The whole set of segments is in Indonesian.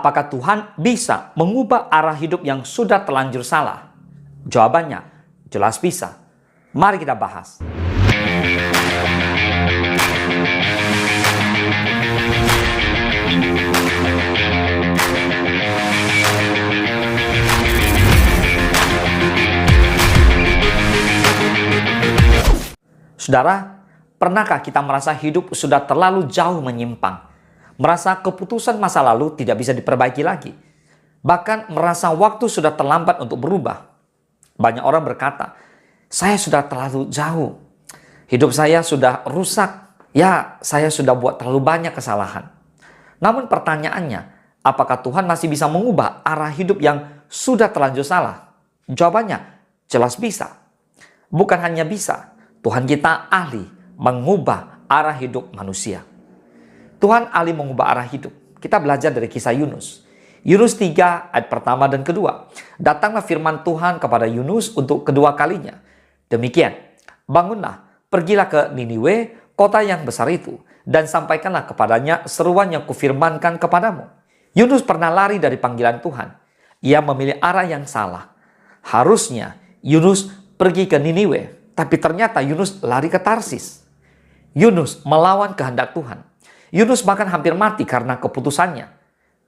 Apakah Tuhan bisa mengubah arah hidup yang sudah terlanjur salah? Jawabannya jelas bisa. Mari kita bahas. Saudara, pernahkah kita merasa hidup sudah terlalu jauh menyimpang? Merasa keputusan masa lalu tidak bisa diperbaiki lagi. Bahkan merasa waktu sudah terlambat untuk berubah. Banyak orang berkata, saya sudah terlalu jauh. Hidup saya sudah rusak. Ya, saya sudah buat terlalu banyak kesalahan. Namun pertanyaannya, apakah Tuhan masih bisa mengubah arah hidup yang sudah terlanjur salah? Jawabannya, jelas bisa. Bukan hanya bisa, Tuhan kita ahli mengubah arah hidup manusia. Tuhan ahli mengubah arah hidup. Kita belajar dari kisah Yunus. Yunus 3 ayat pertama dan kedua. Datanglah firman Tuhan kepada Yunus untuk kedua kalinya. Demikian, bangunlah, pergilah ke Niniwe, kota yang besar itu, dan sampaikanlah kepadanya seruan yang kufirmankan kepadamu. Yunus pernah lari dari panggilan Tuhan. Ia memilih arah yang salah. Harusnya Yunus pergi ke Niniwe, tapi ternyata Yunus lari ke Tarsis. Yunus melawan kehendak Tuhan. Yunus bahkan hampir mati karena keputusannya.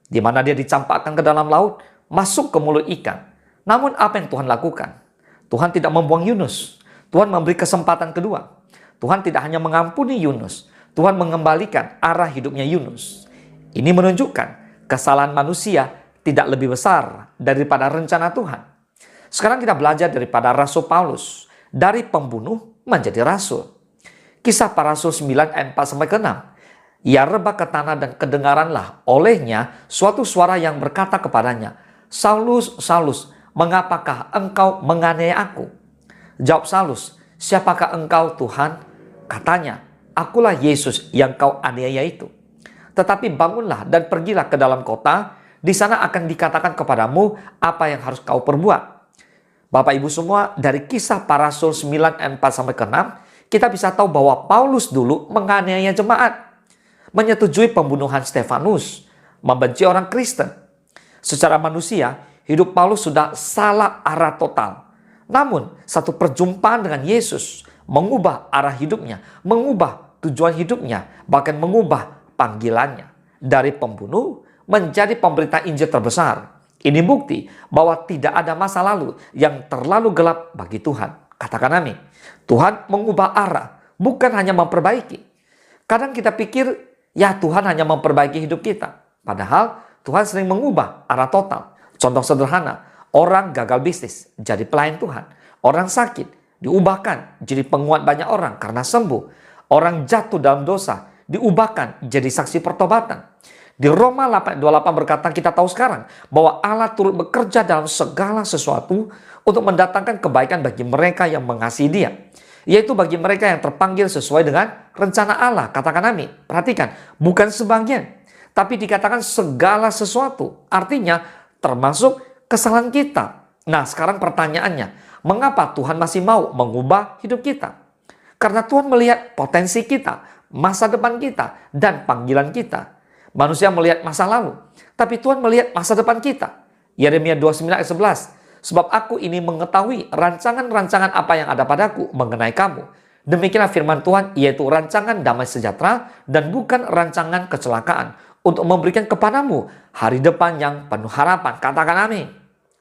Di mana dia dicampakkan ke dalam laut, masuk ke mulut ikan. Namun apa yang Tuhan lakukan? Tuhan tidak membuang Yunus. Tuhan memberi kesempatan kedua. Tuhan tidak hanya mengampuni Yunus. Tuhan mengembalikan arah hidupnya Yunus. Ini menunjukkan kesalahan manusia tidak lebih besar daripada rencana Tuhan. Sekarang kita belajar daripada Rasul Paulus. Dari pembunuh menjadi rasul. Kisah para Rasul 9 ayat 4-6. Ia rebah ke tanah dan kedengaranlah olehnya suatu suara yang berkata kepadanya, Saulus, Saulus, mengapakah engkau menganiaya aku? Jawab Saulus, siapakah engkau Tuhan? Katanya, akulah Yesus yang kau aniaya itu. Tetapi bangunlah dan pergilah ke dalam kota, di sana akan dikatakan kepadamu apa yang harus kau perbuat. Bapak Ibu semua, dari kisah para Rasul 9 ayat 4-6, kita bisa tahu bahwa Paulus dulu menganiaya jemaat. Menyetujui pembunuhan Stefanus, membenci orang Kristen. Secara manusia, hidup Paulus sudah salah arah total. Namun, satu perjumpaan dengan Yesus mengubah arah hidupnya, mengubah tujuan hidupnya, bahkan mengubah panggilannya. Dari pembunuh menjadi pemberita Injil terbesar. Ini bukti bahwa tidak ada masa lalu yang terlalu gelap bagi Tuhan. Katakan amin. Tuhan mengubah arah, bukan hanya memperbaiki. Kadang kita pikir, ya Tuhan hanya memperbaiki hidup kita. Padahal Tuhan sering mengubah arah total. Contoh sederhana, orang gagal bisnis jadi pelayan Tuhan. Orang sakit diubahkan jadi penguat banyak orang karena sembuh. Orang jatuh dalam dosa diubahkan jadi saksi pertobatan. Di Roma 8:28 berkata, kita tahu sekarang bahwa Allah turut bekerja dalam segala sesuatu untuk mendatangkan kebaikan bagi mereka yang mengasihi Dia. Yaitu bagi mereka yang terpanggil sesuai dengan rencana Allah. Katakan amin. Perhatikan, bukan sebagian, tapi dikatakan segala sesuatu. Artinya termasuk kesalahan kita. Nah, sekarang pertanyaannya, mengapa Tuhan masih mau mengubah hidup kita? Karena Tuhan melihat potensi kita, masa depan kita, dan panggilan kita. Manusia melihat masa lalu, tapi Tuhan melihat masa depan kita. Yeremia 29 ayat 11. Sebab aku ini mengetahui rancangan-rancangan apa yang ada padaku mengenai kamu. Demikianlah firman Tuhan, yaitu rancangan damai sejahtera dan bukan rancangan kecelakaan, untuk memberikan kepadamu hari depan yang penuh harapan. Katakan amin.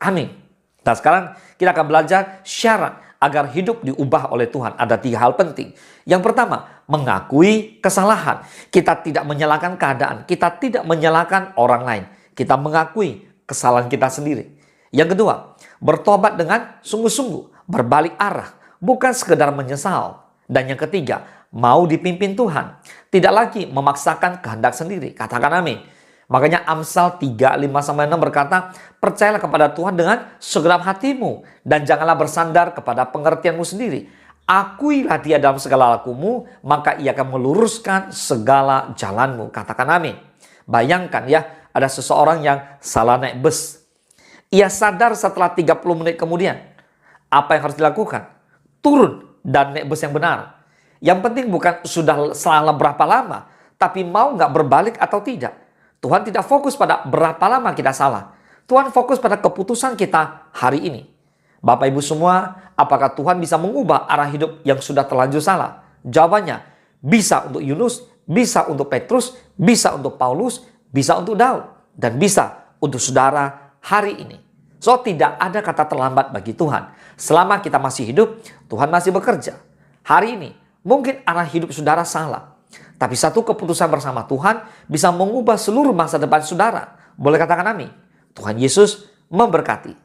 Amin. Nah, sekarang kita akan belajar syarat agar hidup diubah oleh Tuhan. Ada 3 hal penting. Yang pertama, mengakui kesalahan. Kita tidak menyalahkan keadaan. Kita tidak menyalahkan orang lain. Kita mengakui kesalahan kita sendiri. Yang kedua, bertobat dengan sungguh-sungguh, berbalik arah, bukan sekedar menyesal. Dan yang ketiga, mau dipimpin Tuhan, tidak lagi memaksakan kehendak sendiri. Katakan amin. Makanya Amsal 3:5-6 berkata, percayalah kepada Tuhan dengan segenap hatimu, dan janganlah bersandar kepada pengertianmu sendiri. Akuilah Dia dalam segala lakumu, maka Ia akan meluruskan segala jalanmu. Katakan amin. Bayangkan ya, ada seseorang yang salah naik bus. Ia sadar setelah 30 menit kemudian. Apa yang harus dilakukan? Turun dan naik bus yang benar. Yang penting bukan sudah salah berapa lama, tapi mau nggak berbalik atau tidak. Tuhan tidak fokus pada berapa lama kita salah. Tuhan fokus pada keputusan kita hari ini. Bapak Ibu semua, apakah Tuhan bisa mengubah arah hidup yang sudah terlanjur salah? Jawabannya, bisa untuk Yunus, bisa untuk Petrus, bisa untuk Paulus, bisa untuk Daud, dan bisa untuk saudara hari ini. So, tidak ada kata terlambat bagi Tuhan. Selama kita masih hidup, Tuhan masih bekerja. Hari ini, mungkin arah hidup saudara salah. Tapi satu keputusan bersama Tuhan bisa mengubah seluruh masa depan saudara. Boleh katakan amin. Tuhan Yesus memberkati.